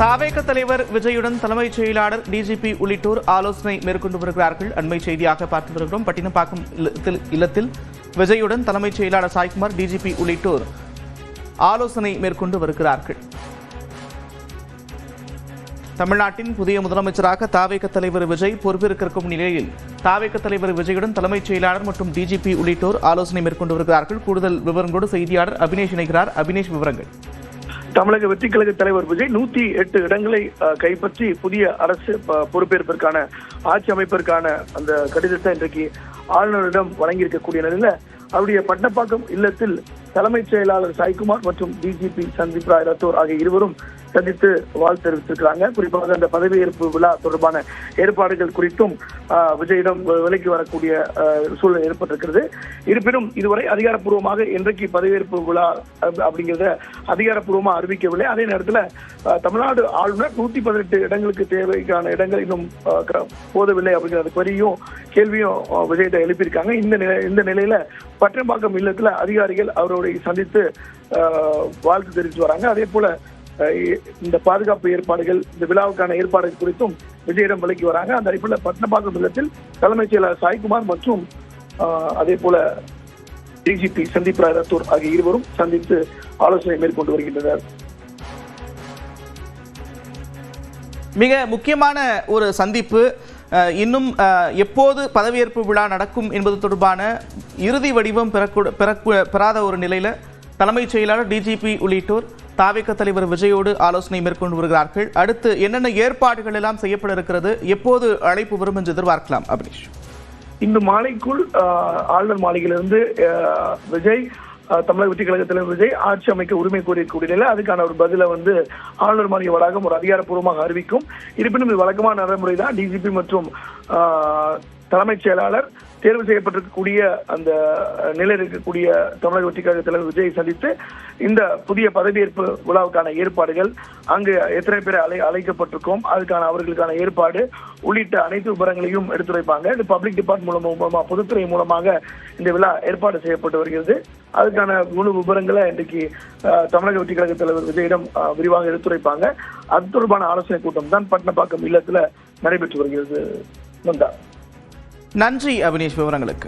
தாவேக தலைவர் விஜயுடன் தலைமைச் செயலாளர் டிஜிபி உள்ளிட்டோர் ஆலோசனை மேற்கொண்டு வருகிறார்கள். அண்மை செய்தியாக பார்த்து வருகிறோம். பட்டினப்பாக்கம் இல்லத்தில் விஜயுடன் தலைமைச் செயலாளர் சாய்குமார், டிஜிபி உள்ளிட்டோர் ஆலோசனை மேற்கொண்டு வருகிறார்கள். தமிழ்நாட்டின் புதிய முதலமைச்சராக தாவேக தலைவர் விஜய் பொறுப்பேற்கும் நிலையில் தாவேக தலைவர் விஜயுடன் தலைமைச் செயலாளர் மற்றும் டிஜிபி உள்ளிட்டோர் ஆலோசனை மேற்கொண்டு வருகிறார்கள். கூடுதல் விவரங்களோடு செய்தியாளர் அபினேஷ் இணைகிறார். அபினேஷ், விவரங்கள். தமிழக வெற்றி கழக தலைவர் விஜய் 108 இடங்களை கைப்பற்றி புதிய அரசு பொறுப்பேற்பிற்கான ஆட்சி அமைப்பிற்கான அந்த கடிதத்தை இன்றைக்கு ஆளுநரிடம் வழங்கியிருக்கக்கூடிய நிலையில அவருடைய பட்டப்பாக்கம் இல்லத்தில் தலைமைச் செயலாளர் சாய்குமார் மற்றும் டிஜிபி சந்தீப் ராய் ரத்தோர் ஆகிய இருவரும் சந்தித்து வாழ்த்து தெரிவித்திருக்கிறாங்க. குறிப்பாக அந்த பதவியேற்பு விழா தொடர்பான ஏற்பாடுகள் குறித்தும் விஜயிடம் விலைக்கு வரக்கூடிய சூழல் ஏற்பட்டிருக்கிறது. இருப்பினும் இதுவரை அதிகாரப்பூர்வமாக இன்றைக்கு பதவியேற்பு விழா அப்படிங்கிறத அதிகாரப்பூர்வமாக அறிவிக்கவில்லை. அதே நேரத்தில் தமிழ்நாடு ஆளுநர் 118 இடங்களுக்கு தேவைக்கான இடங்கள் இன்னும் போதவில்லை அப்படிங்கிற குறையும் கேள்வியும் விஜயிட்ட எழுப்பியிருக்காங்க. இந்த நிலையில பட்டினப்பாக்கம் இல்லத்துல அதிகாரிகள் அவருடைய சந்தித்து வாழ்த்து தெரிவித்து வராங்க. அதே போல இந்த பாதுகாப்பு ஏற்பாடுகள், இந்த விழாவுக்கான ஏற்பாடுகள் குறித்தும் விஜயிடம் விலைக்கு வராங்க. அந்த அடிப்படையில் பட்டினப்பாக்கம் இல்லத்தில் தலைமைச் செயலாளர் சாய்குமார் மற்றும் அதே போல டிஜிபி சந்தீப் ராய் ரத்தோர் ஆகிய இருவரும் சந்தித்து ஆலோசனை மேற்கொண்டு வருகின்றனர். மிக முக்கியமான ஒரு சந்திப்பு. இன்னும் எப்போது பதவியேற்பு விழா நடக்கும் என்பது தொடர்பான இறுதி வடிவம் பெறாத ஒரு நிலையில தலைமைச் செயலாளர், டிஜிபி உள்ளிட்டோர் தாவேக தலைவர் விஜயோடு ஆலோசனை மேற்கொண்டு வருகிறார்கள். அடுத்து என்னென்ன ஏற்பாடுகள் எல்லாம் செய்யப்பட இருக்கிறது, எப்போது அழைப்பு வரும் என்று எதிர்பார்க்கலாம்? அபினேஷ், இன்று மாலைக்குள் ஆளுநர் மாளிகையிலிருந்து விஜய், தமிழக வெற்றி கழக தலைவர் விஜய் ஆட்சி அமைக்க உரிமை கோரியக்கூடிய நிலை, அதுக்கான ஒரு பதிலை ஆளுநர் மாளிகை வளாகம் ஒரு அதிகாரப்பூர்வமாக அறிவிக்கும். இருப்பினும் இது வழக்கமான நடைமுறை தான். டிஜிபி மற்றும் தலைமைச் செயலாளர் தேர்வு செய்யப்பட்டிருக்கக்கூடிய அந்த நிலையில் இருக்கக்கூடிய தமிழக வெற்றி கழக தலைவர் விஜயை சந்தித்து இந்த புதிய பதவியேற்பு விழாவுக்கான ஏற்பாடுகள், அங்கு எத்தனை பேர் அழைக்கப்பட்டிருக்கோம், அதுக்கான அவர்களுக்கான ஏற்பாடு உள்ளிட்ட அனைத்து விவரங்களையும் எடுத்துரைப்பாங்க. இது பப்ளிக் டிபார்ட்மெண்ட் மூலமாக, பொதுத்துறை மூலமாக இந்த விழா ஏற்பாடு செய்யப்பட்டு வருகிறது. அதுக்கான முழு விவரங்களை இன்றைக்கு தமிழக வெற்றி கழக தலைவர் விஜயிடம் விரிவாக எடுத்துரைப்பாங்க. அது தொடர்பான ஆலோசனை கூட்டம் தான் பட்டினப்பாக்கம் இல்லத்துல நடைபெற்று வருகிறது. நன்றி அபினேஷ், விவரங்களுக்கு.